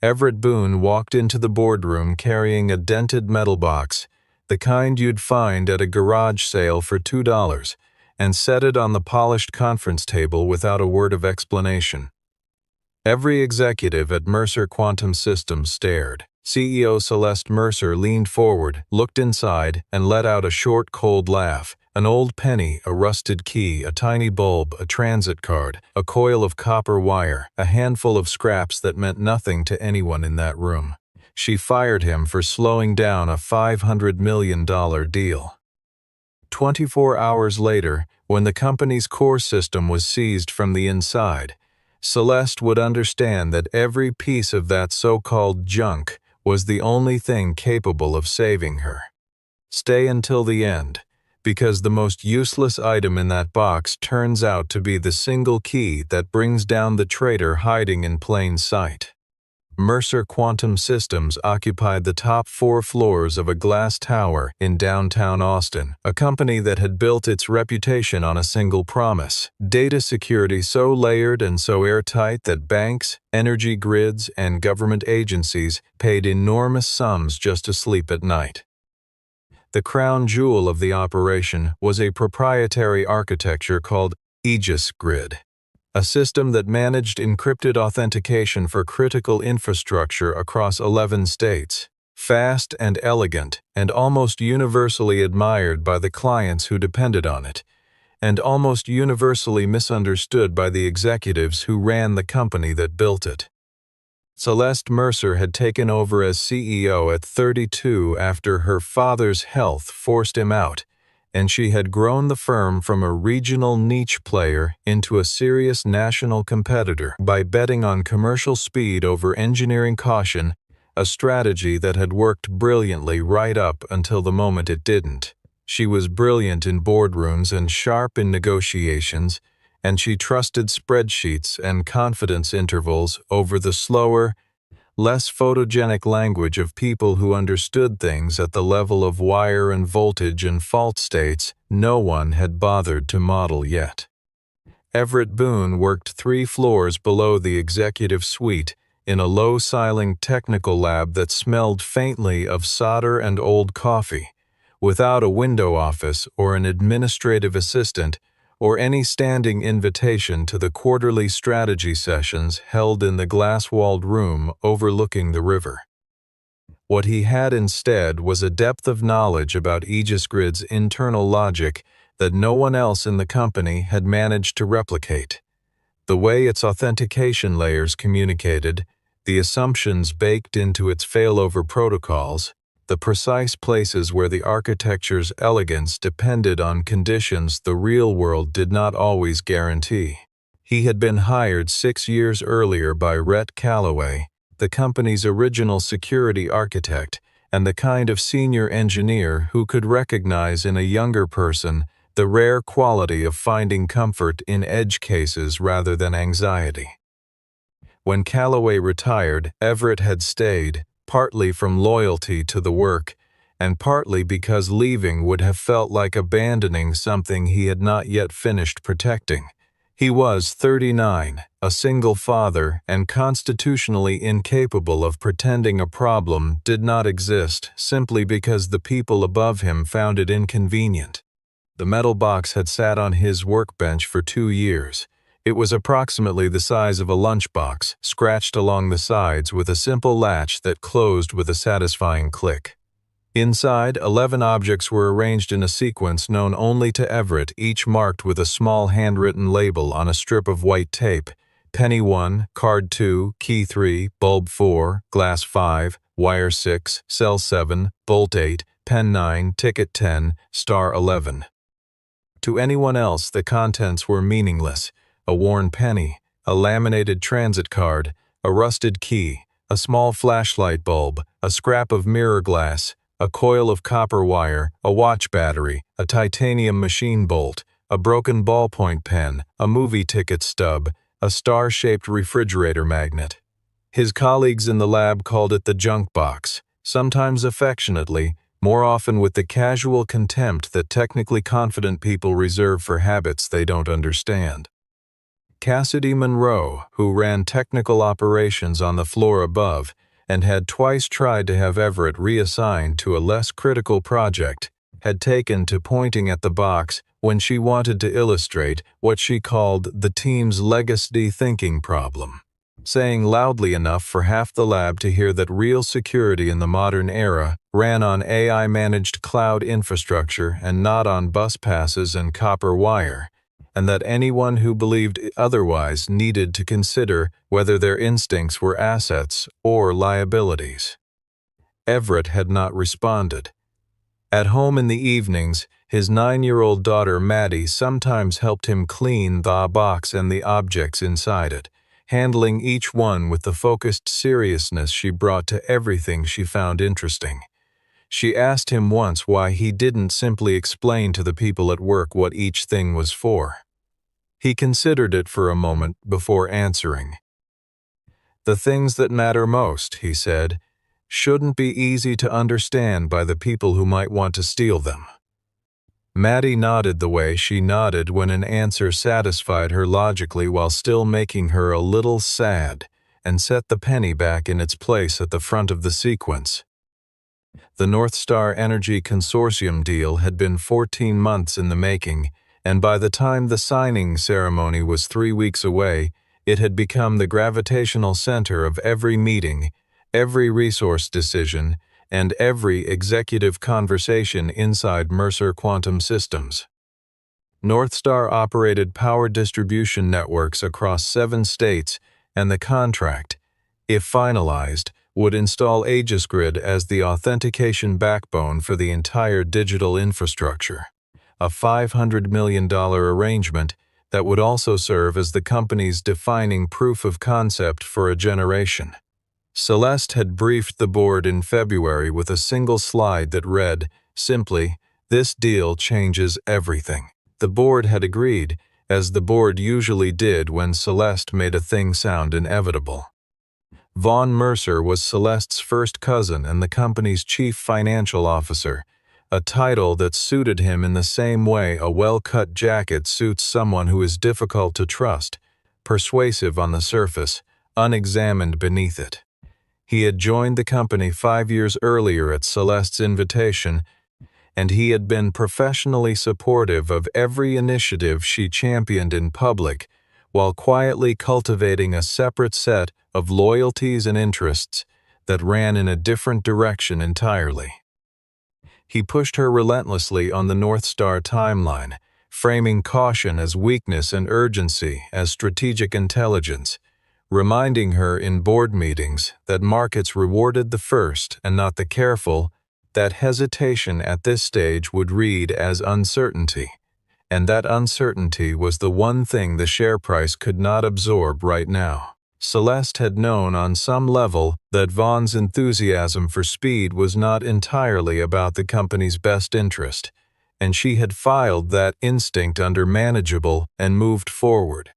Everett Boone walked into the boardroom carrying a dented metal box, the kind you'd find at a garage sale for $2, and set it on the polished conference table without a word of explanation. Every executive at Mercer Quantum Systems stared. CEO Celeste Mercer leaned forward, looked inside, and let out a short, cold laugh. An old penny, a rusted key, a tiny bulb, a transit card, a coil of copper wire, a handful of scraps that meant nothing to anyone in that room. She fired him for slowing down a $500 million deal. 24 hours later, when the company's core system was seized from the inside, Celeste would understand that every piece of that so-called junk was the only thing capable of saving her. Stay until the end, because the most useless item in that box turns out to be the single key that brings down the traitor hiding in plain sight. Mercer Quantum Systems occupied the top 4 floors of a glass tower in downtown Austin, a company that had built its reputation on a single promise: data security so layered and so airtight that banks, energy grids, and government agencies paid enormous sums just to sleep at night. The crown jewel of the operation was a proprietary architecture called Aegis Grid, a system that managed encrypted authentication for critical infrastructure across 11 states. Fast and elegant, and almost universally admired by the clients who depended on it, and almost universally misunderstood by the executives who ran the company that built it. Celeste Mercer had taken over as CEO at 32 after her father's health forced him out, and she had grown the firm from a regional niche player into a serious national competitor by betting on commercial speed over engineering caution, a strategy that had worked brilliantly right up until the moment it didn't. She was brilliant in boardrooms and sharp in negotiations, and she trusted spreadsheets and confidence intervals over the slower, less photogenic language of people who understood things at the level of wire and voltage and fault states no one had bothered to model yet. Everett Boone worked 3 floors below the executive suite in a low-ceiling technical lab that smelled faintly of solder and old coffee, without a window office or an administrative assistant or any standing invitation to the quarterly strategy sessions held in the glass-walled room overlooking the river. What he had instead was a depth of knowledge about Aegis Grid's internal logic that no one else in the company had managed to replicate. The way its authentication layers communicated, the assumptions baked into its failover protocols, the precise places where the architecture's elegance depended on conditions the real world did not always guarantee. He had been hired 6 years earlier by Rhett Calloway, the company's original security architect, and the kind of senior engineer who could recognize in a younger person the rare quality of finding comfort in edge cases rather than anxiety. When Calloway retired, Everett had stayed, partly from loyalty to the work, and partly because leaving would have felt like abandoning something he had not yet finished protecting. He was 39, a single father, and constitutionally incapable of pretending a problem did not exist simply because the people above him found it inconvenient. The metal box had sat on his workbench for 2 years. It was approximately the size of a lunchbox, scratched along the sides with a simple latch that closed with a satisfying click. Inside, 11 objects were arranged in a sequence known only to Everett, each marked with a small handwritten label on a strip of white tape: penny 1, card 2, key 3, bulb 4, glass 5, wire 6, cell 7, bolt 8, pen 9, ticket 10, star 11. To anyone else, the contents were meaningless: a worn penny, a laminated transit card, a rusted key, a small flashlight bulb, a scrap of mirror glass, a coil of copper wire, a watch battery, a titanium machine bolt, a broken ballpoint pen, a movie ticket stub, a star-shaped refrigerator magnet. His colleagues in the lab called it the junk box, sometimes affectionately, more often with the casual contempt that technically confident people reserve for habits they don't understand. Cassidy Monroe, who ran technical operations on the floor above and had twice tried to have Everett reassigned to a less critical project, had taken to pointing at the box when she wanted to illustrate what she called the team's legacy thinking problem, saying loudly enough for half the lab to hear that real security in the modern era ran on AI-managed cloud infrastructure and not on bus passes and copper wire, and that anyone who believed otherwise needed to consider whether their instincts were assets or liabilities. Everett had not responded. At home in the evenings, his 9-year-old daughter Maddie sometimes helped him clean the box and the objects inside it, handling each one with the focused seriousness she brought to everything she found interesting. She asked him once why he didn't simply explain to the people at work what each thing was for. He considered it for a moment before answering. "The things that matter most," he said, "shouldn't be easy to understand by the people who might want to steal them." Maddie nodded the way she nodded when an answer satisfied her logically while still making her a little sad, and set the penny back in its place at the front of the sequence. The North Star Energy Consortium deal had been 14 months in the making, and by the time the signing ceremony was 3 weeks away, it had become the gravitational center of every meeting, every resource decision, and every executive conversation inside Mercer Quantum Systems. Northstar operated power distribution networks across 7 states, and the contract, if finalized, would install AegisGrid as the authentication backbone for the entire digital infrastructure, a $500 million arrangement that would also serve as the company's defining proof of concept for a generation. Celeste had briefed the board in February with a single slide that read, simply, "This deal changes everything." The board had agreed, as the board usually did when Celeste made a thing sound inevitable. Vaughn Mercer was Celeste's first cousin and the company's chief financial officer, a title that suited him in the same way a well-cut jacket suits someone who is difficult to trust, persuasive on the surface, unexamined beneath it. He had joined the company 5 years earlier at Celeste's invitation, and he had been professionally supportive of every initiative she championed in public, while quietly cultivating a separate set of loyalties and interests that ran in a different direction entirely. He pushed her relentlessly on the North Star timeline, framing caution as weakness and urgency as strategic intelligence, reminding her in board meetings that markets rewarded the first and not the careful, that hesitation at this stage would read as uncertainty, and that uncertainty was the one thing the share price could not absorb right now. Celeste had known on some level that Vaughn's enthusiasm for speed was not entirely about the company's best interest, and she had filed that instinct under manageable and moved forward.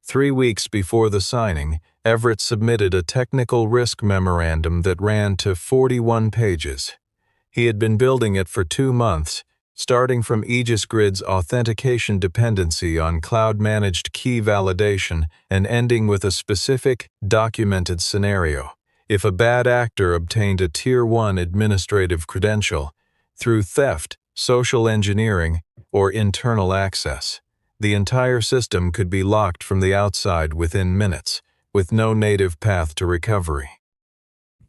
3 weeks before the signing, Everett submitted a technical risk memorandum that ran to 41 pages. He had been building it for 2 months, starting from AegisGrid's authentication dependency on cloud-managed key validation and ending with a specific, documented scenario. If a bad actor obtained a Tier 1 administrative credential through theft, social engineering, or internal access, the entire system could be locked from the outside within minutes, with no native path to recovery.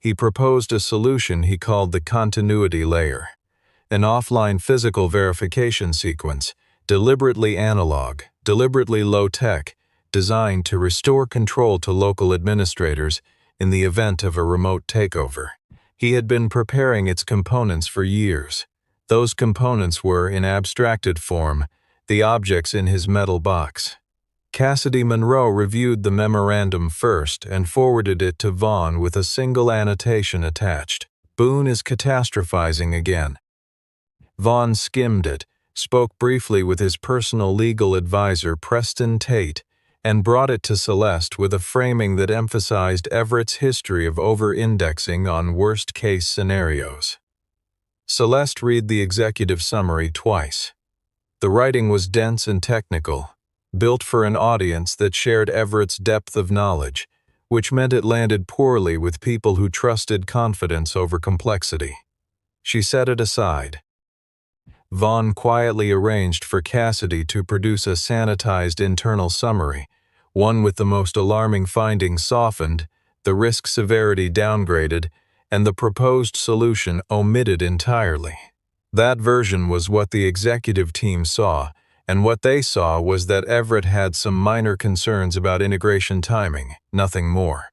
He proposed a solution he called the continuity layer, an offline physical verification sequence, deliberately analog, deliberately low-tech, designed to restore control to local administrators in the event of a remote takeover. He had been preparing its components for years. Those components were, in abstracted form, the objects in his metal box. Cassidy Monroe reviewed the memorandum first and forwarded it to Vaughn with a single annotation attached. "Boone is catastrophizing again." Vaughn skimmed it, spoke briefly with his personal legal advisor Preston Tate, and brought it to Celeste with a framing that emphasized Everett's history of over-indexing on worst-case scenarios. Celeste read the executive summary twice. The writing was dense and technical, built for an audience that shared Everett's depth of knowledge, which meant it landed poorly with people who trusted confidence over complexity. She set it aside. Vaughn quietly arranged for Cassidy to produce a sanitized internal summary, one with the most alarming findings softened, the risk severity downgraded, and the proposed solution omitted entirely. That version was what the executive team saw, and what they saw was that Everett had some minor concerns about integration timing, nothing more.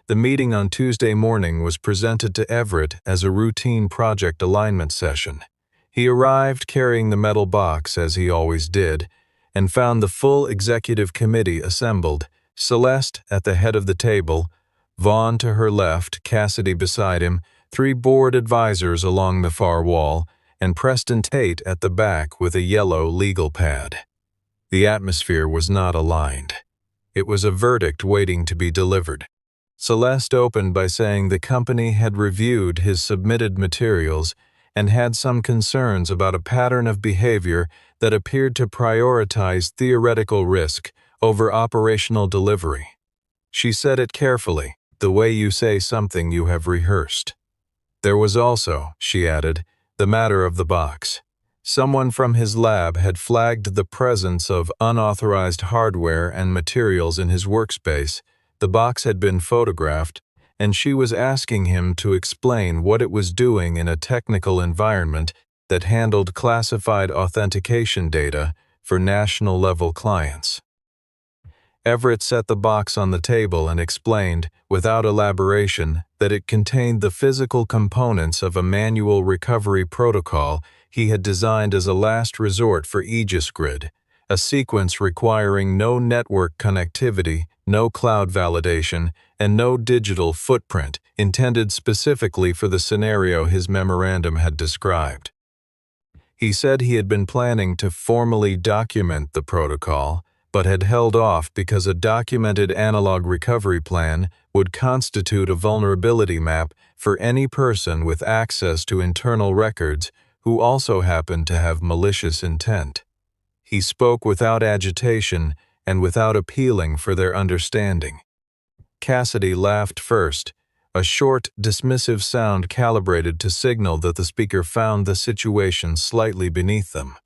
The meeting on Tuesday morning was presented to Everett as a routine project alignment session. He arrived carrying the metal box, as he always did, and found the full executive committee assembled, Celeste at the head of the table, Vaughn to her left, Cassidy beside him, 3 board advisors along the far wall, and Preston Tate at the back with a yellow legal pad. The atmosphere was not aligned. It was a verdict waiting to be delivered. Celeste opened by saying the company had reviewed his submitted materials and had some concerns about a pattern of behavior that appeared to prioritize theoretical risk over operational delivery. She said it carefully, the way you say something you have rehearsed. There was also, she added, the matter of the box. Someone from his lab had flagged the presence of unauthorized hardware and materials in his workspace. The box had been photographed, and she was asking him to explain what it was doing in a technical environment that handled classified authentication data for national-level clients. Everett set the box on the table and explained, without elaboration, that it contained the physical components of a manual recovery protocol he had designed as a last resort for Aegis Grid, a sequence requiring no network connectivity, no cloud validation, and no digital footprint, intended specifically for the scenario his memorandum had described. He said he had been planning to formally document the protocol, but had held off because a documented analog recovery plan would constitute a vulnerability map for any person with access to internal records who also happened to have malicious intent. He spoke without agitation and without appealing for their understanding. Cassidy laughed first, a short, dismissive sound calibrated to signal that the speaker found the situation slightly beneath them.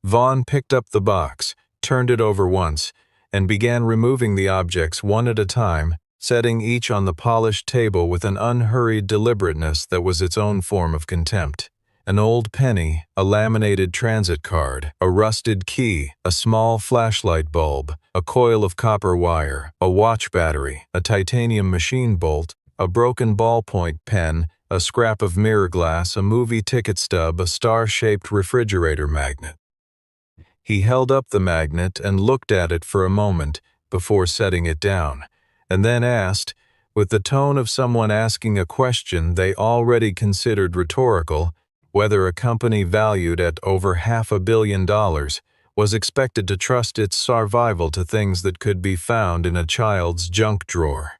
Vaughn picked up the box, turned it over once, and began removing the objects one at a time, setting each on the polished table with an unhurried deliberateness that was its own form of contempt. An old penny, a laminated transit card, a rusted key, a small flashlight bulb, a coil of copper wire, a watch battery, a titanium machine bolt, a broken ballpoint pen, a scrap of mirror glass, a movie ticket stub, a star-shaped refrigerator magnet. He held up the magnet and looked at it for a moment before setting it down, and then asked, with the tone of someone asking a question they already considered rhetorical, whether a company valued at over $500 million was expected to trust its survival to things that could be found in a child's junk drawer.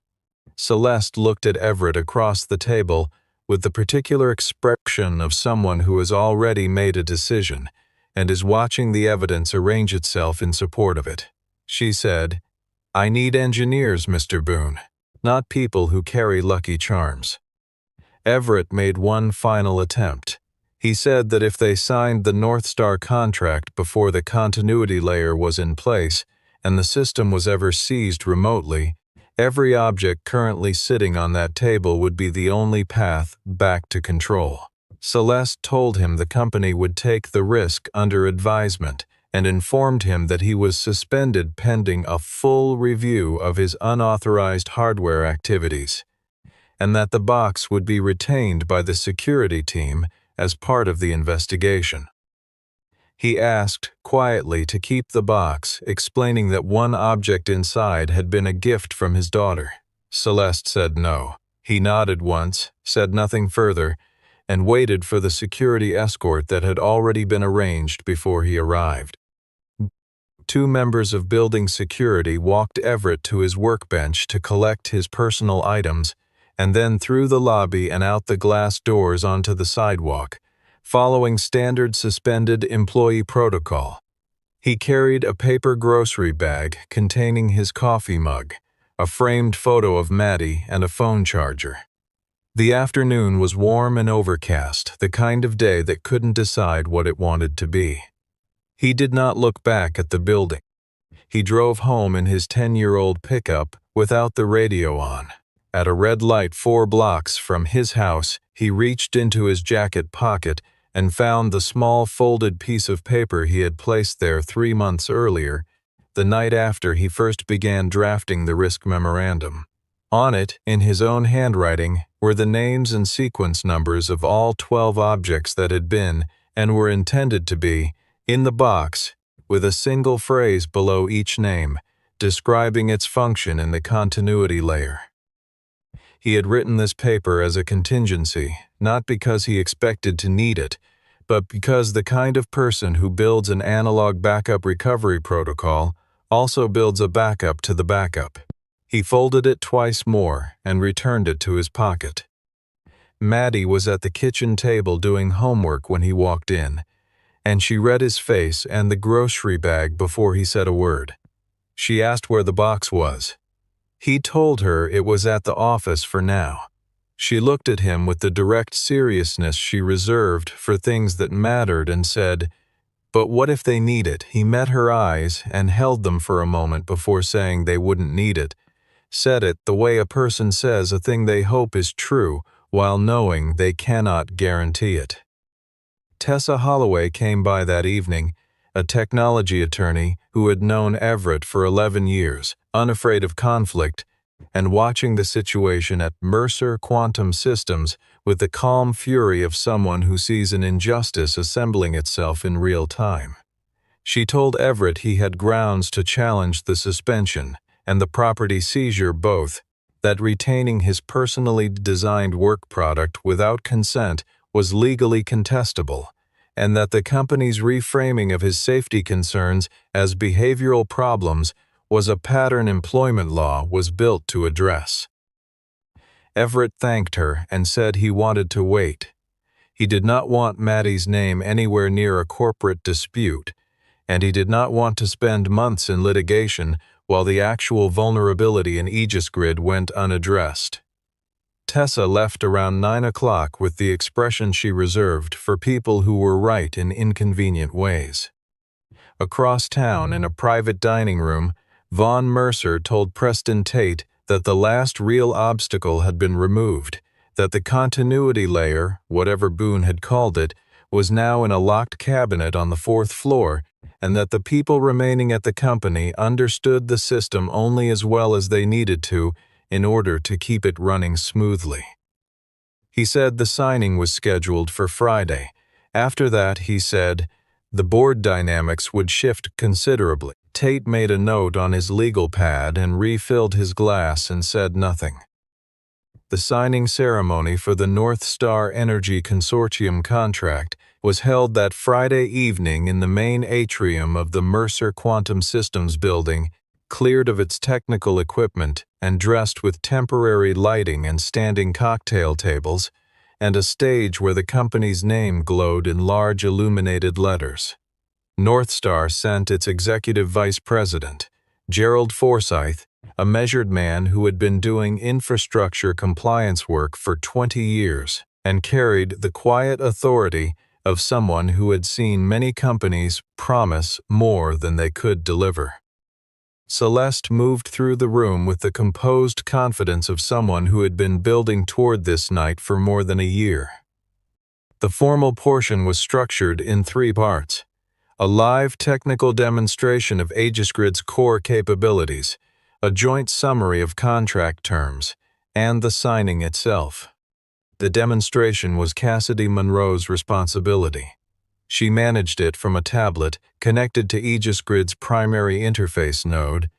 Celeste looked at Everett across the table with the particular expression of someone who has already made a decision and is watching the evidence arrange itself in support of it. She said, "I need engineers, Mr. Boone, not people who carry lucky charms." Everett made one final attempt. He said that if they signed the North Star contract before the continuity layer was in place and the system was ever seized remotely, every object currently sitting on that table would be the only path back to control. Celeste told him the company would take the risk under advisement and informed him that he was suspended pending a full review of his unauthorized hardware activities, and that the box would be retained by the security team as part of the investigation. He asked quietly to keep the box, explaining that one object inside had been a gift from his daughter. Celeste said no. He nodded once, said nothing further, and waited for the security escort that had already been arranged before he arrived. 2 members of building security walked Everett to his workbench to collect his personal items, and then through the lobby and out the glass doors onto the sidewalk, following standard suspended employee protocol. He carried a paper grocery bag containing his coffee mug, a framed photo of Maddie, and a phone charger. The afternoon was warm and overcast, the kind of day that couldn't decide what it wanted to be. He did not look back at the building. He drove home in his 10-year-old pickup without the radio on. At a red light 4 blocks from his house, he reached into his jacket pocket and found the small folded piece of paper he had placed there 3 months earlier, the night after he first began drafting the risk memorandum. On it, in his own handwriting, were the names and sequence numbers of all 12 objects that had been, and were intended to be, in the box, with a single phrase below each name, describing its function in the continuity layer. He had written this paper as a contingency, not because he expected to need it, but because the kind of person who builds an analog backup recovery protocol also builds a backup to the backup. He folded it twice more and returned it to his pocket. Maddie was at the kitchen table doing homework when he walked in, and she read his face and the grocery bag before he said a word. She asked where the box was. He told her it was at the office for now. She looked at him with the direct seriousness she reserved for things that mattered and said, "But what if they need it?" He met her eyes and held them for a moment before saying they wouldn't need it. Said it the way a person says a thing they hope is true while knowing they cannot guarantee it. Tessa Holloway came by that evening, a technology attorney who had known Everett for 11 years, unafraid of conflict, and watching the situation at Mercer Quantum Systems with the calm fury of someone who sees an injustice assembling itself in real time. She told Everett he had grounds to challenge the suspension and the property seizure both, that retaining his personally designed work product without consent was legally contestable, and that the company's reframing of his safety concerns as behavioral problems was a pattern employment law was built to address. Everett thanked her and said he wanted to wait. He did not want Maddie's name anywhere near a corporate dispute, and he did not want to spend months in litigation while the actual vulnerability in Aegis Grid went unaddressed. Tessa left around 9 o'clock with the expression she reserved for people who were right in inconvenient ways. Across town in a private dining room, Vaughn Mercer told Preston Tate that the last real obstacle had been removed, that the continuity layer, whatever Boone had called it, was now in a locked cabinet on the 4th floor, and that the people remaining at the company understood the system only as well as they needed to in order to keep it running smoothly. He said the signing was scheduled for Friday. After that, he said, the board dynamics would shift considerably. Tate made a note on his legal pad and refilled his glass and said nothing. The signing ceremony for the North Star Energy Consortium contract was held that Friday evening in the main atrium of the Mercer Quantum Systems building, cleared of its technical equipment and dressed with temporary lighting and standing cocktail tables, and a stage where the company's name glowed in large illuminated letters. Northstar sent its executive vice president, Gerald Forsyth, a measured man who had been doing infrastructure compliance work for 20 years and carried the quiet authority of someone who had seen many companies promise more than they could deliver. Celeste moved through the room with the composed confidence of someone who had been building toward this night for more than a year. The formal portion was structured in 3 parts: a live technical demonstration of Aegis Grid's core capabilities, a joint summary of contract terms, and the signing itself. The demonstration was Cassidy Monroe's responsibility. She managed it from a tablet connected to Aegis Grid's primary interface node,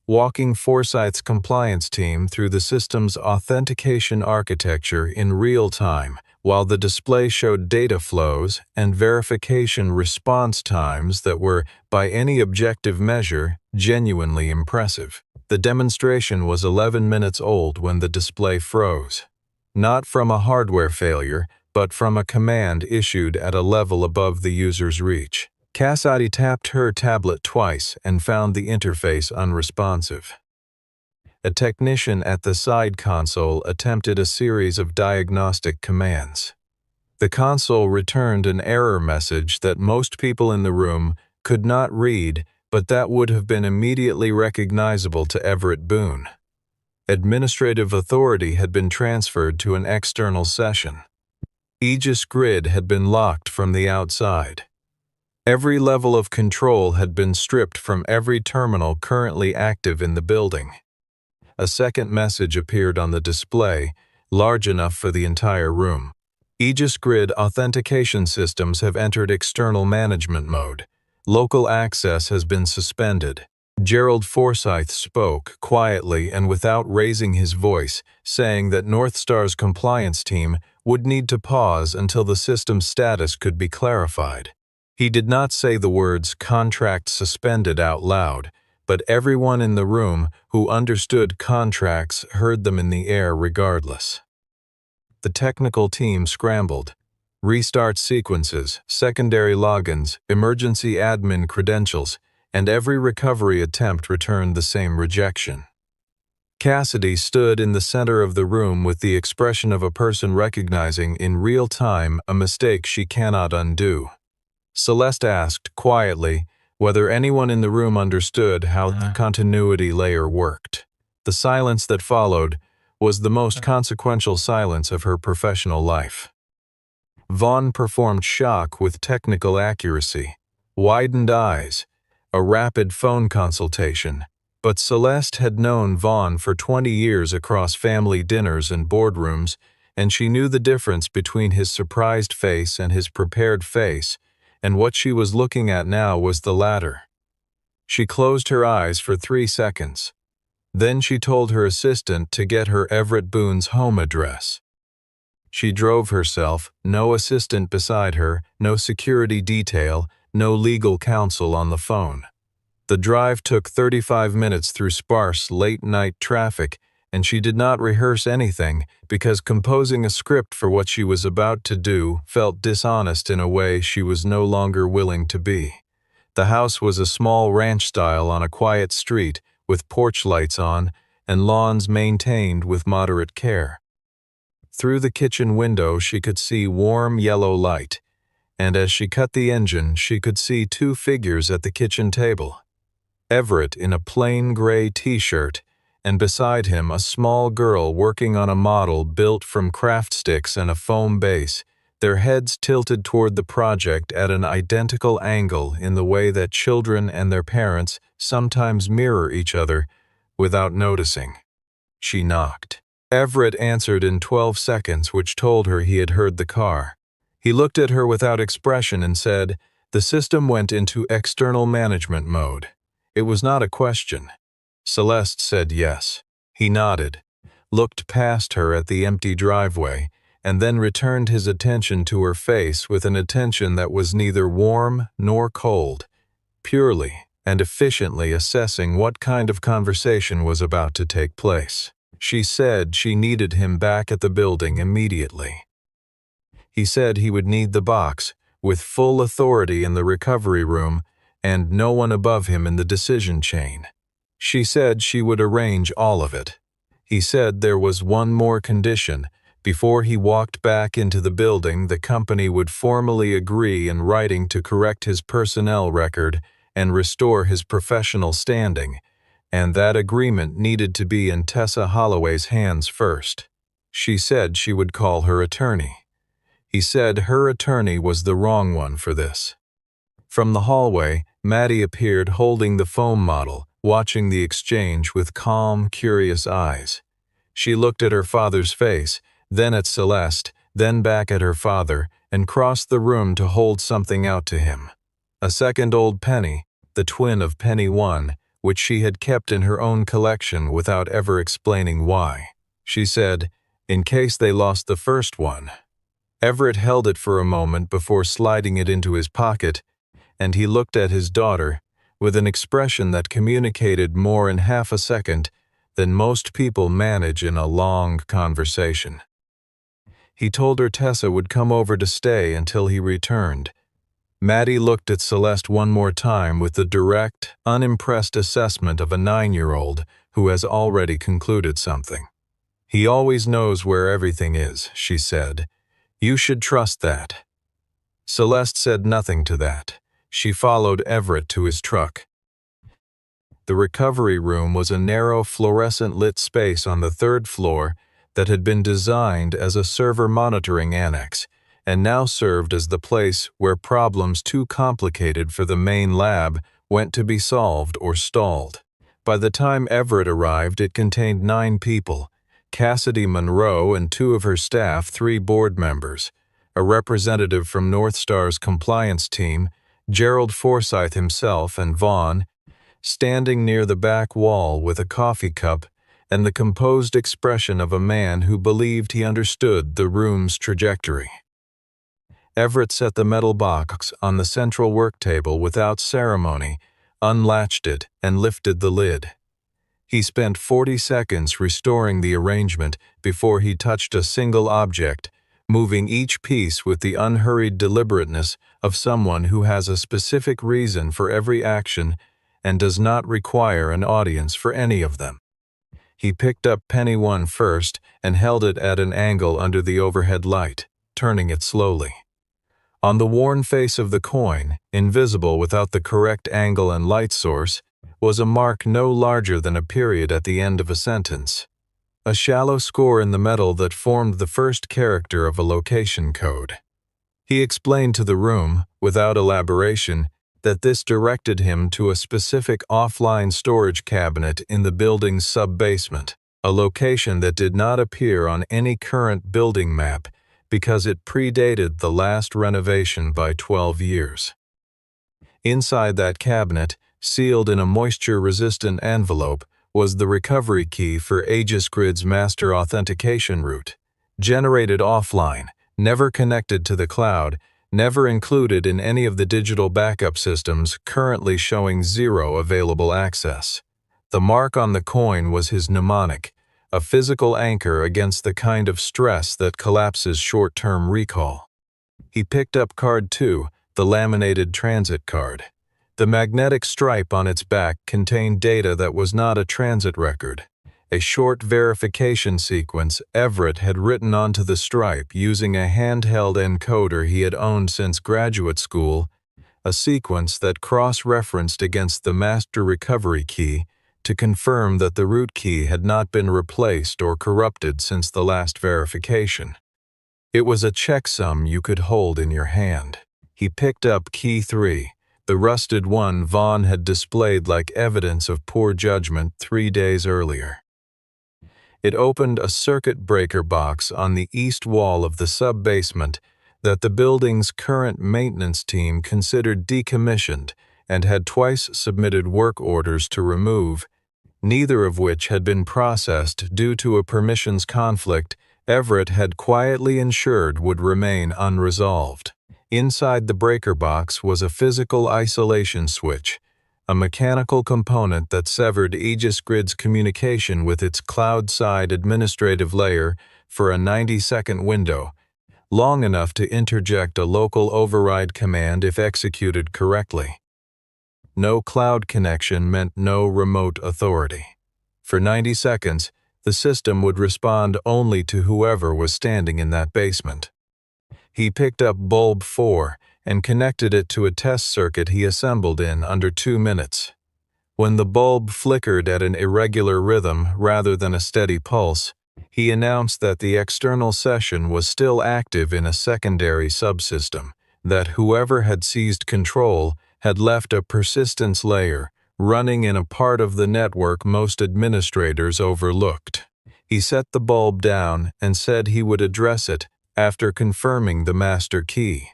walking Forsyth's compliance team through the system's authentication architecture in real time, while the display showed data flows and verification response times that were, by any objective measure, genuinely impressive. The demonstration was 11 minutes old when the display froze. Not from a hardware failure, but from a command issued at a level above the user's reach. Cassidy tapped her tablet twice and found the interface unresponsive. A technician at the side console attempted a series of diagnostic commands. The console returned an error message that most people in the room could not read, but that would have been immediately recognizable to Everett Boone. Administrative authority had been transferred to an external session. Aegis Grid had been locked from the outside. Every level of control had been stripped from every terminal currently active in the building. A second message appeared on the display, large enough for the entire room. Aegis Grid authentication systems have entered external management mode. Local access has been suspended. Gerald Forsyth spoke quietly and without raising his voice, saying that Northstar's compliance team would need to pause until the system's status could be clarified. He did not say the words "contract suspended" out loud, but everyone in the room who understood contracts heard them in the air regardless. The technical team scrambled. Restart sequences, secondary logins, emergency admin credentials, and every recovery attempt returned the same rejection. Cassidy stood in the center of the room with the expression of a person recognizing in real time a mistake she cannot undo. Celeste asked, quietly, whether anyone in the room understood how the continuity layer worked. The silence that followed was the most consequential silence of her professional life. Vaughn performed shock with technical accuracy, widened eyes, a rapid phone consultation, but Celeste had known Vaughn for 20 years across family dinners and boardrooms, and she knew the difference between his surprised face and his prepared face, and what she was looking at now was the latter. She closed her eyes for 3 seconds. Then she told her assistant to get her Everett Boone's home address. She drove herself, no assistant beside her, no security detail, no legal counsel on the phone. The drive took 35 minutes through sparse, late-night traffic, and she did not rehearse anything because composing a script for what she was about to do felt dishonest in a way she was no longer willing to be. The house was a small ranch style on a quiet street, with porch lights on and lawns maintained with moderate care. Through the kitchen window she could see warm yellow light, and as she cut the engine she could see 2 figures at the kitchen table. Everett in a plain gray t-shirt, and beside him a small girl working on a model built from craft sticks and a foam base, their heads tilted toward the project at an identical angle in the way that children and their parents sometimes mirror each other without noticing. She knocked. Everett answered in 12 seconds, which told her he had heard the car. He looked at her without expression and said, "The system went into external management mode." It was not a question. Celeste said yes. He nodded, looked past her at the empty driveway, and then returned his attention to her face with an attention that was neither warm nor cold, purely and efficiently assessing what kind of conversation was about to take place. She said she needed him back at the building immediately. He said he would need the box, with full authority in the recovery room and no one above him in the decision chain. She said she would arrange all of it. He said there was one more condition. Before he walked back into the building, the company would formally agree in writing to correct his personnel record and restore his professional standing, and that agreement needed to be in Tessa Holloway's hands first. She said she would call her attorney. He said her attorney was the wrong one for this. From the hallway, Maddie appeared holding the foam model, watching the exchange with calm, curious eyes. She looked at her father's face, then at Celeste, then back at her father, and crossed the room to hold something out to him. A second-old penny, the twin of Penny 1, which she had kept in her own collection without ever explaining why. She said, in case they lost the first one. Everett held it for a moment before sliding it into his pocket, and he looked at his daughter with an expression that communicated more in half a second than most people manage in a long conversation. He told her Tessa would come over to stay until he returned. Maddie looked at Celeste one more time with the direct, unimpressed assessment of a 9-year-old who has already concluded something. "He always knows where everything is," she said. "You should trust that." Celeste said nothing to that. She followed Everett to his truck. The recovery room was a narrow, fluorescent-lit space on the 3rd floor that had been designed as a server monitoring annex, and now served as the place where problems too complicated for the main lab went to be solved or stalled. By the time Everett arrived, it contained 9 people: Cassidy Monroe and 2 of her staff, 3 board members, a representative from Northstar's compliance team, Gerald Forsythe himself, and Vaughn, standing near the back wall with a coffee cup and the composed expression of a man who believed he understood the room's trajectory. Everett set the metal box on the central work table without ceremony, unlatched it, and lifted the lid. He spent 40 seconds restoring the arrangement before he touched a single object, moving each piece with the unhurried deliberateness of someone who has a specific reason for every action and does not require an audience for any of them. He picked up penny 1 first and held it at an angle under the overhead light, turning it slowly. On the worn face of the coin, invisible without the correct angle and light source, was a mark no larger than a period at the end of a sentence. A shallow score in the metal that formed the first character of a location code. He explained to the room, without elaboration, that this directed him to a specific offline storage cabinet in the building's sub-basement, a location that did not appear on any current building map because it predated the last renovation by 12 years. Inside that cabinet, sealed in a moisture-resistant envelope, was the recovery key for Aegis Grid's master authentication route, generated offline, never connected to the cloud, never included in any of the digital backup systems currently showing 0 available access. The mark on the coin was his mnemonic, a physical anchor against the kind of stress that collapses short-term recall. He picked up card 2, the laminated transit card. The magnetic stripe on its back contained data that was not a transit record. A short verification sequence Everett had written onto the stripe using a handheld encoder he had owned since graduate school, a sequence that cross-referenced against the master recovery key to confirm that the root key had not been replaced or corrupted since the last verification. It was a checksum you could hold in your hand. He picked up key 3, the rusted one Vaughn had displayed like evidence of poor judgment 3 days earlier. It opened a circuit breaker box on the east wall of the sub-basement that the building's current maintenance team considered decommissioned and had twice submitted work orders to remove, neither of which had been processed due to a permissions conflict Everett had quietly ensured would remain unresolved. Inside the breaker box was a physical isolation switch, a mechanical component that severed Aegis Grid's communication with its cloud-side administrative layer for a 90-second window, long enough to interject a local override command if executed correctly. No cloud connection meant no remote authority. For 90 seconds, the system would respond only to whoever was standing in that basement. He picked up bulb 4 and connected it to a test circuit he assembled in under 2 minutes. When the bulb flickered at an irregular rhythm rather than a steady pulse, he announced that the external session was still active in a secondary subsystem, that whoever had seized control had left a persistence layer running in a part of the network most administrators overlooked. He set the bulb down and said he would address it after confirming the master key.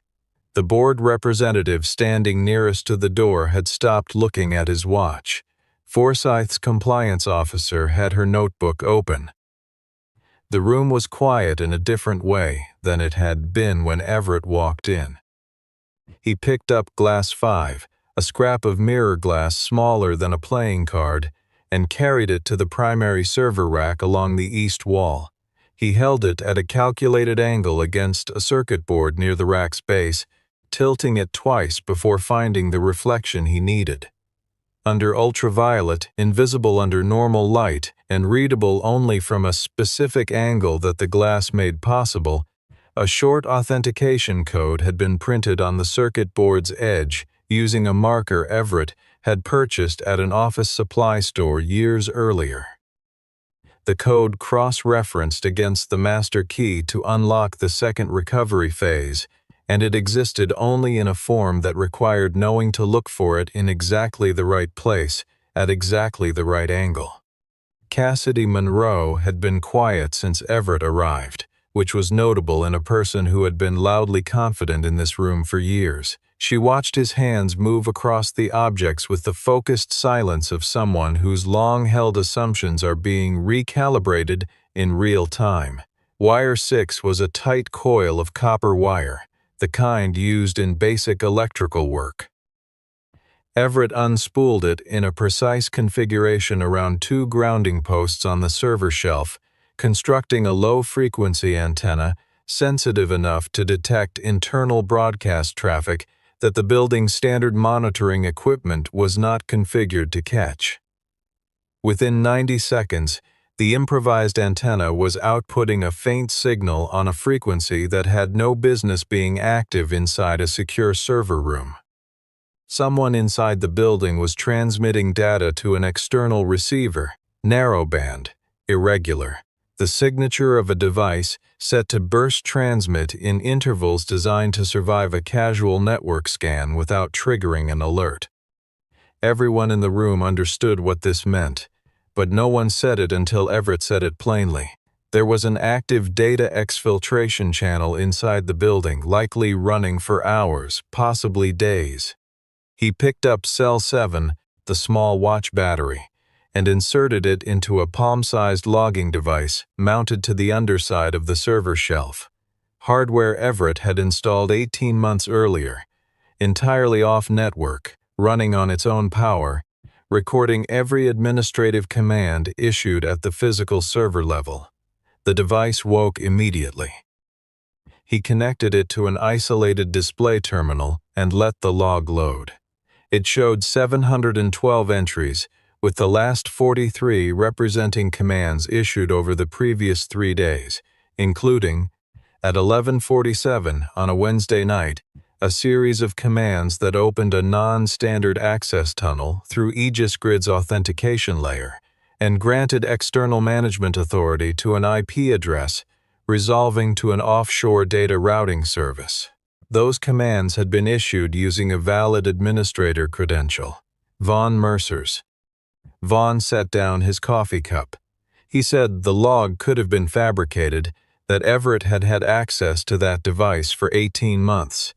The board representative standing nearest to the door had stopped looking at his watch. Forsythe's compliance officer had her notebook open. The room was quiet in a different way than it had been when Everett walked in. He picked up glass 5, a scrap of mirror glass smaller than a playing card, and carried it to the primary server rack along the east wall. He held it at a calculated angle against a circuit board near the rack's base, tilting it twice before finding the reflection he needed. Under ultraviolet, invisible under normal light, and readable only from a specific angle that the glass made possible, a short authentication code had been printed on the circuit board's edge using a marker Everett had purchased at an office supply store years earlier. The code cross-referenced against the master key to unlock the second recovery phase, and it existed only in a form that required knowing to look for it in exactly the right place, at exactly the right angle. Cassidy Monroe had been quiet since Everett arrived, which was notable in a person who had been loudly confident in this room for years. She watched his hands move across the objects with the focused silence of someone whose long-held assumptions are being recalibrated in real time. Wire 6 was a tight coil of copper wire, the kind used in basic electrical work. Everett unspooled it in a precise configuration around 2 grounding posts on the server shelf, constructing a low-frequency antenna sensitive enough to detect internal broadcast traffic that the building's standard monitoring equipment was not configured to catch. Within 90 seconds, the improvised antenna was outputting a faint signal on a frequency that had no business being active inside a secure server room. Someone inside the building was transmitting data to an external receiver, narrowband, irregular, the signature of a device set to burst transmit in intervals designed to survive a casual network scan without triggering an alert. Everyone in the room understood what this meant, but no one said it until Everett said it plainly. There was an active data exfiltration channel inside the building, likely running for hours, possibly days. He picked up Cell 7, the small watch battery, and inserted it into a palm-sized logging device mounted to the underside of the server shelf. Hardware Everett had installed 18 months earlier, entirely off-network, running on its own power, recording every administrative command issued at the physical server level. The device woke immediately. He connected it to an isolated display terminal and let the log load. It showed 712 entries, with the last 43 representing commands issued over the previous 3 days, including, at 11:47 on a Wednesday night, a series of commands that opened a non-standard access tunnel through Aegis Grid's authentication layer and granted external management authority to an IP address, resolving to an offshore data routing service. Those commands had been issued using a valid administrator credential, Von Mercer's. Vaughn set down his coffee cup. He said the log could have been fabricated, that Everett had had access to that device for 18 months,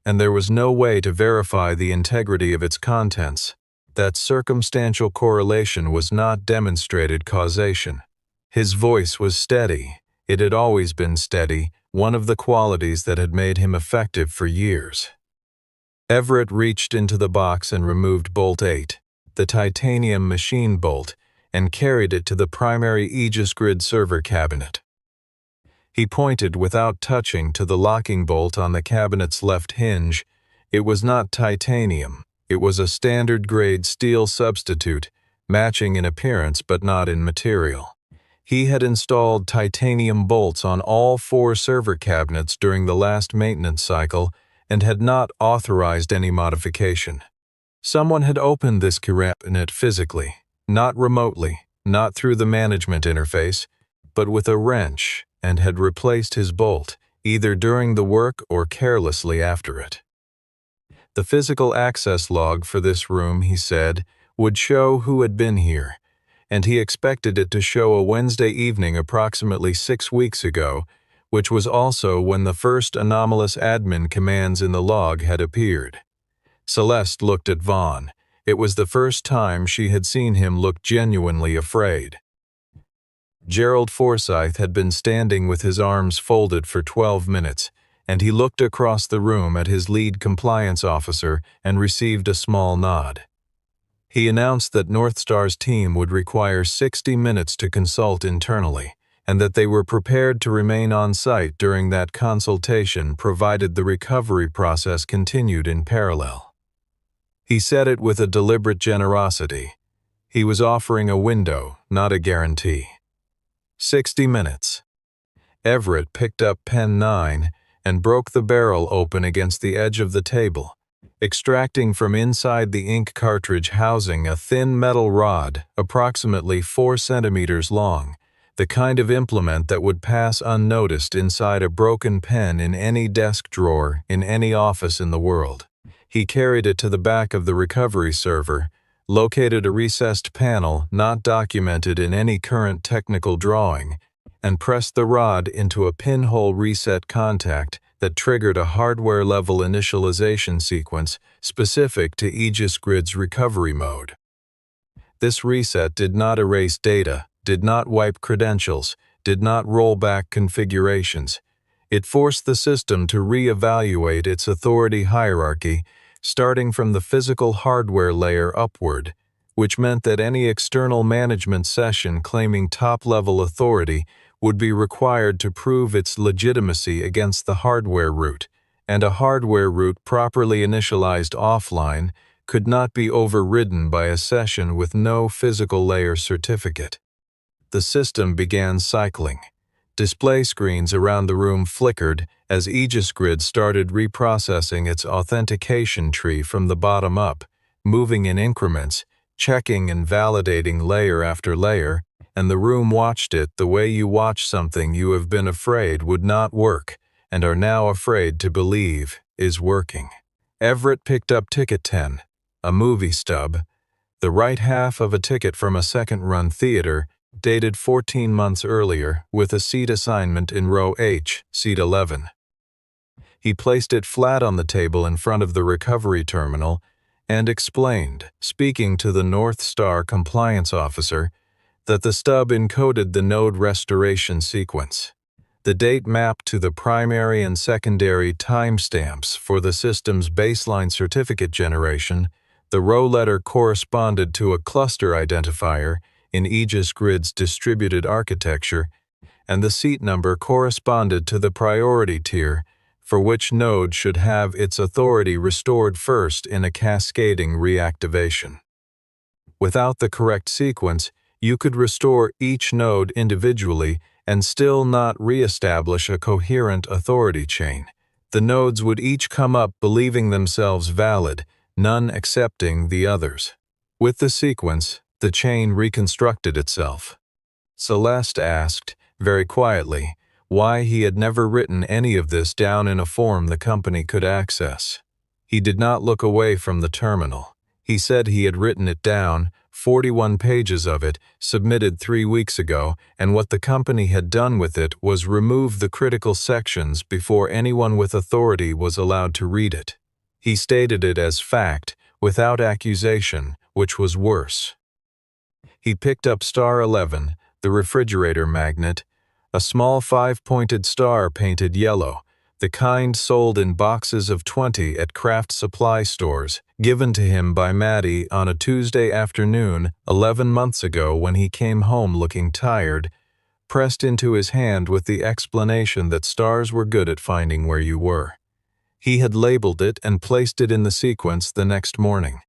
and there was no way to verify the integrity of its contents. That circumstantial correlation was not demonstrated causation. His voice was steady. It had always been steady, one of the qualities that had made him effective for years. Everett reached into the box and removed Bolt 8. The titanium machine bolt, and carried it to the primary Aegis Grid server cabinet. He pointed without touching to the locking bolt on the cabinet's left hinge. It was not titanium. It was a standard-grade steel substitute, matching in appearance but not in material. He had installed titanium bolts on all 4 server cabinets during the last maintenance cycle and had not authorized any modification. Someone had opened this cabinet physically, not remotely, not through the management interface, but with a wrench, and had replaced his bolt, either during the work or carelessly after it. The physical access log for this room, he said, would show who had been here, and he expected it to show a Wednesday evening approximately 6 weeks ago, which was also when the first anomalous admin commands in the log had appeared. Celeste looked at Vaughn. It was the first time she had seen him look genuinely afraid. Gerald Forsythe had been standing with his arms folded for 12 minutes, and he looked across the room at his lead compliance officer and received a small nod. He announced that Northstar's team would require 60 minutes to consult internally, and that they were prepared to remain on site during that consultation provided the recovery process continued in parallel. He said it with a deliberate generosity. He was offering a window, not a guarantee. 60 minutes. Everett picked up pen 9 and broke the barrel open against the edge of the table, extracting from inside the ink cartridge housing a thin metal rod approximately 4 centimeters long, the kind of implement that would pass unnoticed inside a broken pen in any desk drawer in any office in the world. He carried it to the back of the recovery server, located a recessed panel not documented in any current technical drawing, and pressed the rod into a pinhole reset contact that triggered a hardware-level initialization sequence specific to Aegis Grid's recovery mode. This reset did not erase data, did not wipe credentials, did not roll back configurations. It forced the system to re-evaluate its authority hierarchy, starting from the physical hardware layer upward, which meant that any external management session claiming top-level authority would be required to prove its legitimacy against the hardware root, and a hardware root properly initialized offline could not be overridden by a session with no physical layer certificate. The system began cycling. Display screens around the room flickered as Aegis Grid started reprocessing its authentication tree from the bottom up, moving in increments, checking and validating layer after layer, and the room watched it the way you watch something you have been afraid would not work and are now afraid to believe is working. Everett picked up ticket 10, a movie stub, the right half of a ticket from a second-run theater, dated 14 months earlier, with a seat assignment in row H, seat 11. He placed it flat on the table in front of the recovery terminal and explained, speaking to the North Star compliance officer, that the stub encoded the node restoration sequence. The date mapped to the primary and secondary timestamps for the system's baseline certificate generation. The row letter corresponded to a cluster identifier in Aegis Grid's distributed architecture, and the seat number corresponded to the priority tier for which node should have its authority restored first in a cascading reactivation. Without the correct sequence, you could restore each node individually and still not re-establish a coherent authority chain. The nodes would each come up believing themselves valid, none accepting the others. With the sequence, the chain reconstructed itself. Celeste asked, very quietly, why he had never written any of this down in a form the company could access. He did not look away from the terminal. He said he had written it down, 41 pages of it, submitted 3 weeks ago, and what the company had done with it was remove the critical sections before anyone with authority was allowed to read it. He stated it as fact, without accusation, which was worse. He picked up star 11, the refrigerator magnet, a small 5-pointed star painted yellow, the kind sold in boxes of 20 at craft supply stores, given to him by Maddie on a Tuesday afternoon 11 months ago when he came home looking tired, pressed into his hand with the explanation that stars were good at finding where you were. He had labeled it and placed it in the sequence the next morning.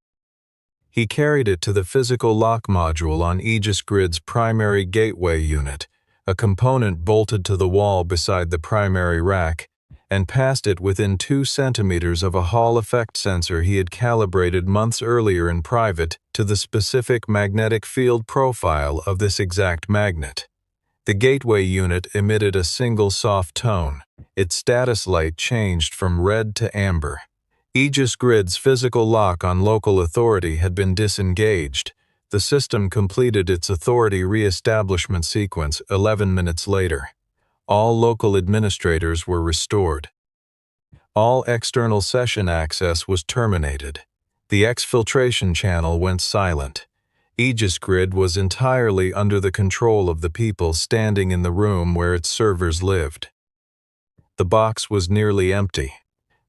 He carried it to the physical lock module on Aegis Grid's primary gateway unit, a component bolted to the wall beside the primary rack, and passed it within 2 centimeters of a Hall effect sensor he had calibrated months earlier in private to the specific magnetic field profile of this exact magnet. The gateway unit emitted a single soft tone. Its status light changed from red to amber. Aegis Grid's physical lock on local authority had been disengaged. The system completed its authority re-establishment sequence 11 minutes later. All local administrators were restored. All external session access was terminated. The exfiltration channel went silent. Aegis Grid was entirely under the control of the people standing in the room where its servers lived. The box was nearly empty.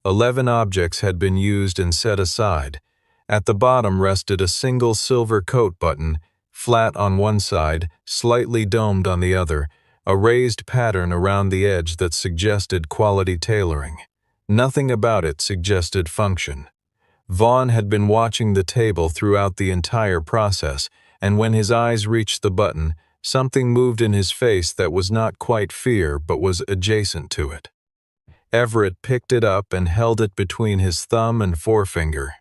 11 objects had been used and set aside. At the bottom rested a single silver coat button, flat on one side, slightly domed on the other, a raised pattern around the edge that suggested quality tailoring. Nothing about it suggested function. Vaughn had been watching the table throughout the entire process, and when his eyes reached the button, something moved in his face that was not quite fear but was adjacent to it. Everett picked it up and held it between his thumb and forefinger.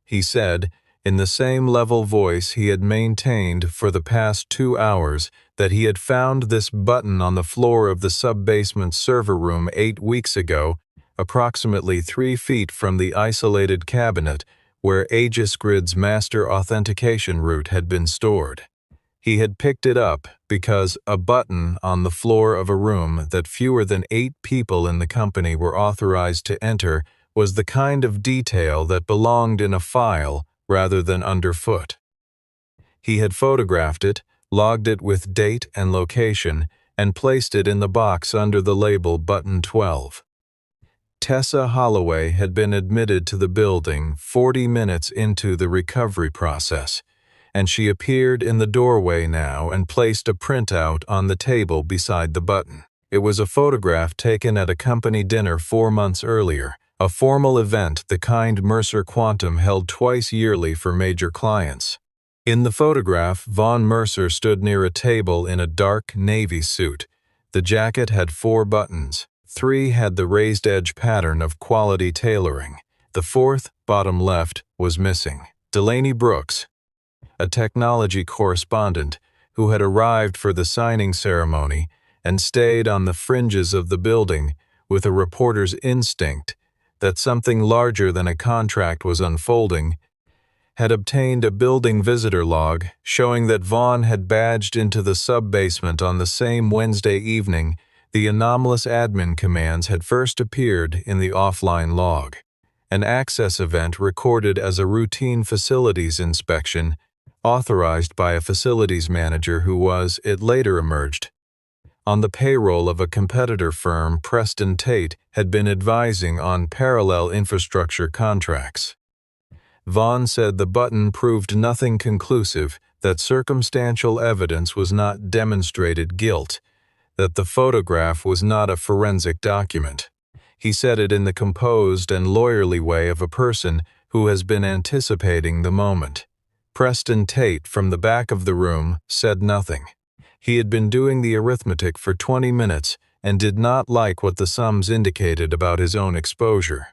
He said, in the same level voice he had maintained for the past 2 hours, that he had found this button on the floor of the sub-basement server room 8 weeks ago, approximately 3 feet from the isolated cabinet where Aegis Grid's master authentication route had been stored. He had picked it up because a button on the floor of a room that fewer than 8 people in the company were authorized to enter was the kind of detail that belonged in a file rather than underfoot. He had photographed it, logged it with date and location, and placed it in the box under the label Button 12. Tessa Holloway had been admitted to the building 40 minutes into the recovery process, and she appeared in the doorway now and placed a printout on the table beside the button. It was a photograph taken at a company dinner 4 months earlier, a formal event the kind Mercer Quantum held twice yearly for major clients. In the photograph, Vaughn Mercer stood near a table in a dark navy suit. The jacket had 4 buttons. 3 had the raised edge pattern of quality tailoring. The 4th, bottom left, was missing. Delaney Brooks, a technology correspondent who had arrived for the signing ceremony and stayed on the fringes of the building with a reporter's instinct that something larger than a contract was unfolding, had obtained a building visitor log showing that Vaughn had badged into the sub-basement on the same Wednesday evening the anomalous admin commands had first appeared in the offline log. An access event recorded as a routine facilities inspection, authorized by a facilities manager who was, it later emerged, on the payroll of a competitor firm Preston Tate had been advising on parallel infrastructure contracts. Vaughn said the button proved nothing conclusive, that circumstantial evidence was not demonstrated guilt, that the photograph was not a forensic document. He said it in the composed and lawyerly way of a person who has been anticipating the moment. Preston Tate, from the back of the room, said nothing. He had been doing the arithmetic for 20 minutes and did not like what the sums indicated about his own exposure.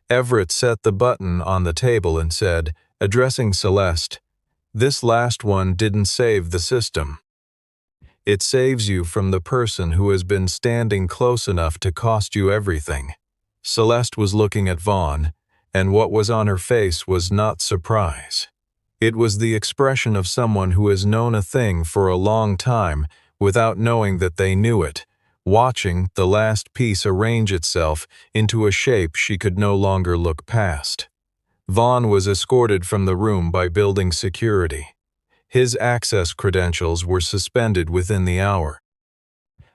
Everett set the button on the table and said, addressing Celeste, "This last one didn't save the system. It saves you from the person who has been standing close enough to cost you everything." Celeste was looking at Vaughn, and what was on her face was not surprise. It was the expression of someone who has known a thing for a long time without knowing that they knew it, watching the last piece arrange itself into a shape she could no longer look past. Vaughn was escorted from the room by building security. His access credentials were suspended within the hour.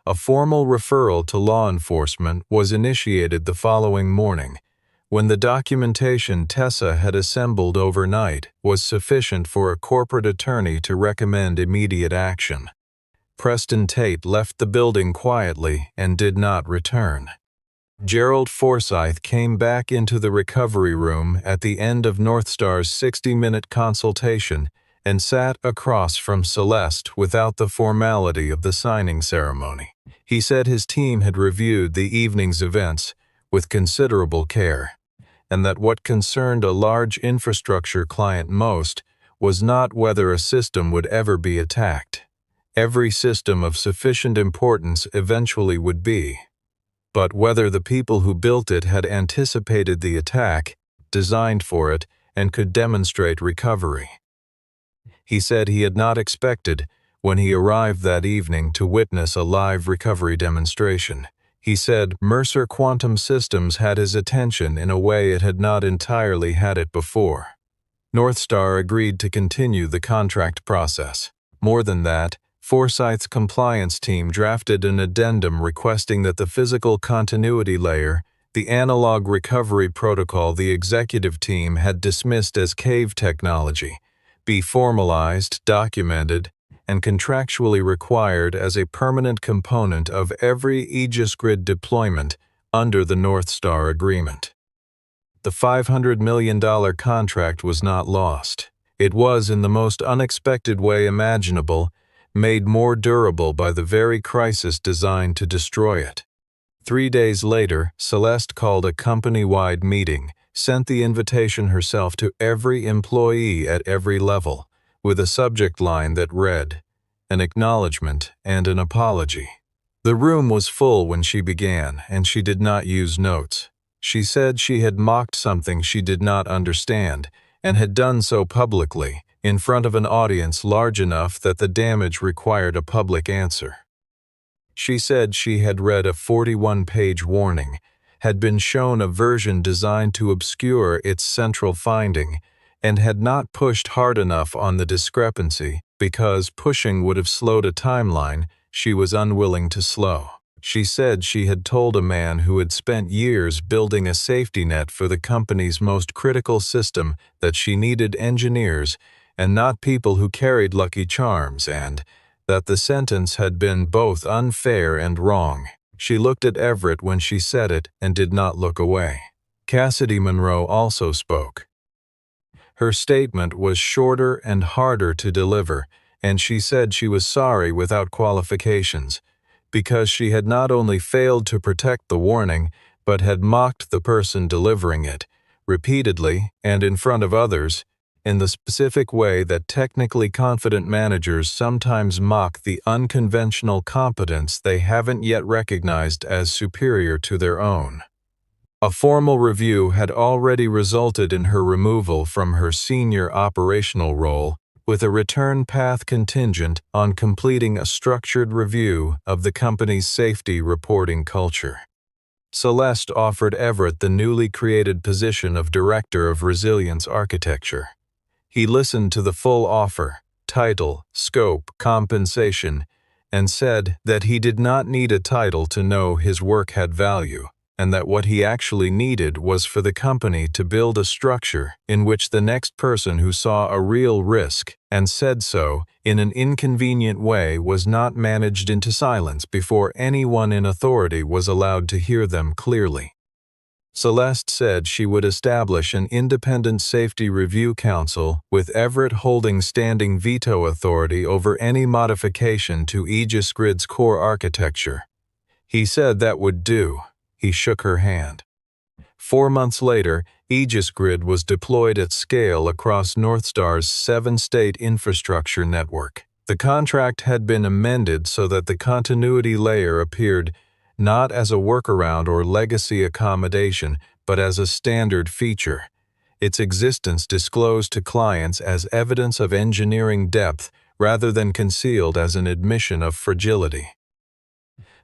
A formal referral to law enforcement was initiated the following morning, when the documentation Tessa had assembled overnight was sufficient for a corporate attorney to recommend immediate action. Preston Tate left the building quietly and did not return. Gerald Forsyth came back into the recovery room at the end of Northstar's 60-minute consultation and sat across from Celeste without the formality of the signing ceremony. He said his team had reviewed the evening's events with considerable care, and that what concerned a large infrastructure client most was not whether a system would ever be attacked. Every system of sufficient importance eventually would be, but whether the people who built it had anticipated the attack, designed for it, and could demonstrate recovery. He said he had not expected, when he arrived that evening, to witness a live recovery demonstration. He said Mercer Quantum Systems had his attention in a way it had not entirely had it before. Northstar agreed to continue the contract process. More than that, Forsyth's compliance team drafted an addendum requesting that the physical continuity layer, the analog recovery protocol the executive team had dismissed as cave technology, be formalized, documented, and contractually required as a permanent component of every Aegis Grid deployment under the North Star Agreement. The $500 million contract was not lost. It was, in the most unexpected way imaginable, made more durable by the very crisis designed to destroy it. 3 days later, Celeste called a company-wide meeting, sent the invitation herself to every employee at every level, with a subject line that read, "An acknowledgement and an apology." The room was full when she began, and she did not use notes. She said she had mocked something she did not understand, and had done so publicly, in front of an audience large enough that the damage required a public answer. She said she had read a 41-page warning, had been shown a version designed to obscure its central finding, and had not pushed hard enough on the discrepancy because pushing would have slowed a timeline she was unwilling to slow. She said she had told a man who had spent years building a safety net for the company's most critical system that she needed engineers and not people who carried Lucky Charms, and that the sentence had been both unfair and wrong. She looked at Everett when she said it and did not look away. Cassidy Monroe also spoke. Her statement was shorter and harder to deliver, and she said she was sorry without qualifications, because she had not only failed to protect the warning, but had mocked the person delivering it, repeatedly and in front of others, in the specific way that technically confident managers sometimes mock the unconventional competence they haven't yet recognized as superior to their own. A formal review had already resulted in her removal from her senior operational role, with a return path contingent on completing a structured review of the company's safety reporting culture. Celeste offered Everett the newly created position of Director of Resilience Architecture. He listened to the full offer, title, scope, compensation, and said that he did not need a title to know his work had value, and that what he actually needed was for the company to build a structure in which the next person who saw a real risk and said so in an inconvenient way was not managed into silence before anyone in authority was allowed to hear them clearly. Celeste said she would establish an independent safety review council with Everett holding standing veto authority over any modification to Aegis Grid's core architecture. He said that would do. He shook her hand. 4 months later, Aegis Grid was deployed at scale across Northstar's 7-state infrastructure network. The contract had been amended so that the continuity layer appeared not as a workaround or legacy accommodation, but as a standard feature. Its existence disclosed to clients as evidence of engineering depth rather than concealed as an admission of fragility.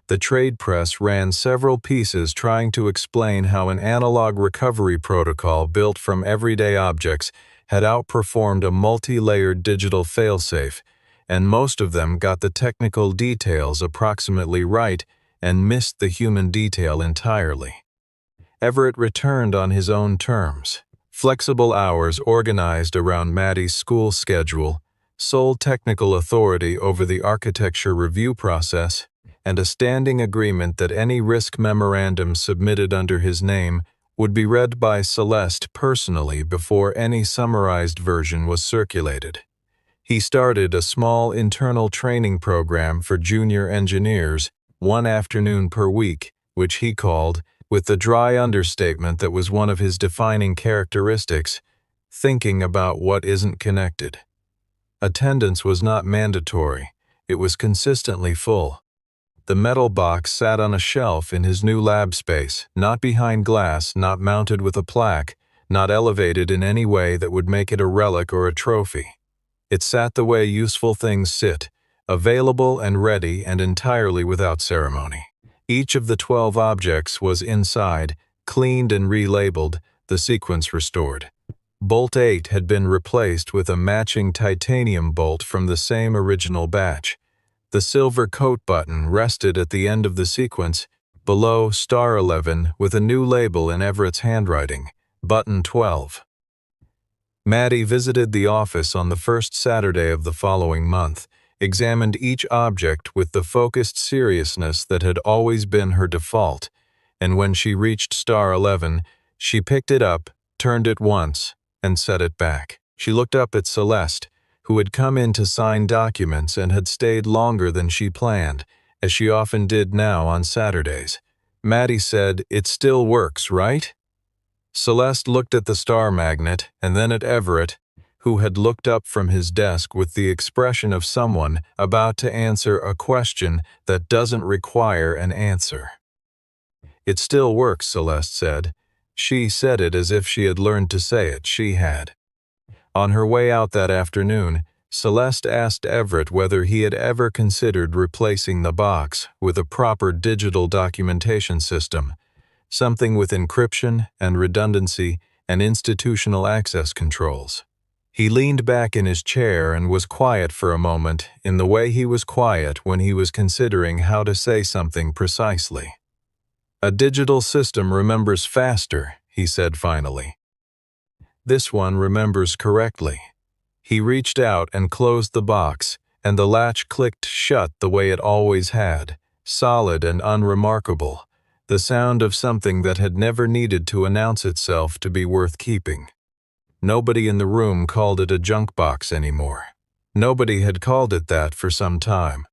The trade press ran several pieces trying to explain how an analog recovery protocol built from everyday objects had outperformed a multi-layered digital failsafe, and most of them got the technical details approximately right and missed the human detail entirely. Everett returned on his own terms. Flexible hours organized around Maddie's school schedule, sole technical authority over the architecture review process, and a standing agreement that any risk memorandum submitted under his name would be read by Celeste personally before any summarized version was circulated. He started a small internal training program for junior engineers, 1 afternoon per week, which he called, with the dry understatement that was one of his defining characteristics, thinking about what isn't connected. Attendance was not mandatory. It was consistently full. The metal box sat on a shelf in his new lab space, not behind glass, not mounted with a plaque, not elevated in any way that would make it a relic or a trophy. It sat the way useful things sit, available and ready and entirely without ceremony. Each of the 12 objects was inside, cleaned and relabeled, the sequence restored. Bolt 8 had been replaced with a matching titanium bolt from the same original batch. The silver coat button rested at the end of the sequence, below star 11 with a new label in Everett's handwriting, button 12. Maddie visited the office on the first Saturday of the following month, examined each object with the focused seriousness that had always been her default, and when she reached star 11, she picked it up, turned it once, and set it back. She looked up at Celeste, who had come in to sign documents and had stayed longer than she planned, as she often did now on Saturdays. Maddie said, "It still works, right?" Celeste looked at the star magnet and then at Everett, who had looked up from his desk with the expression of someone about to answer a question that doesn't require an answer. "It still works," Celeste said. She said it as if she had learned to say it. She had. On her way out that afternoon, Celeste asked Everett whether he had ever considered replacing the box with a proper digital documentation system, something with encryption and redundancy and institutional access controls. He leaned back in his chair and was quiet for a moment in the way he was quiet when he was considering how to say something precisely. "A digital system remembers faster," he said finally. "This one remembers correctly." He reached out and closed the box, and the latch clicked shut the way it always had, solid and unremarkable, the sound of something that had never needed to announce itself to be worth keeping. Nobody in the room called it a junk box anymore. Nobody had called it that for some time.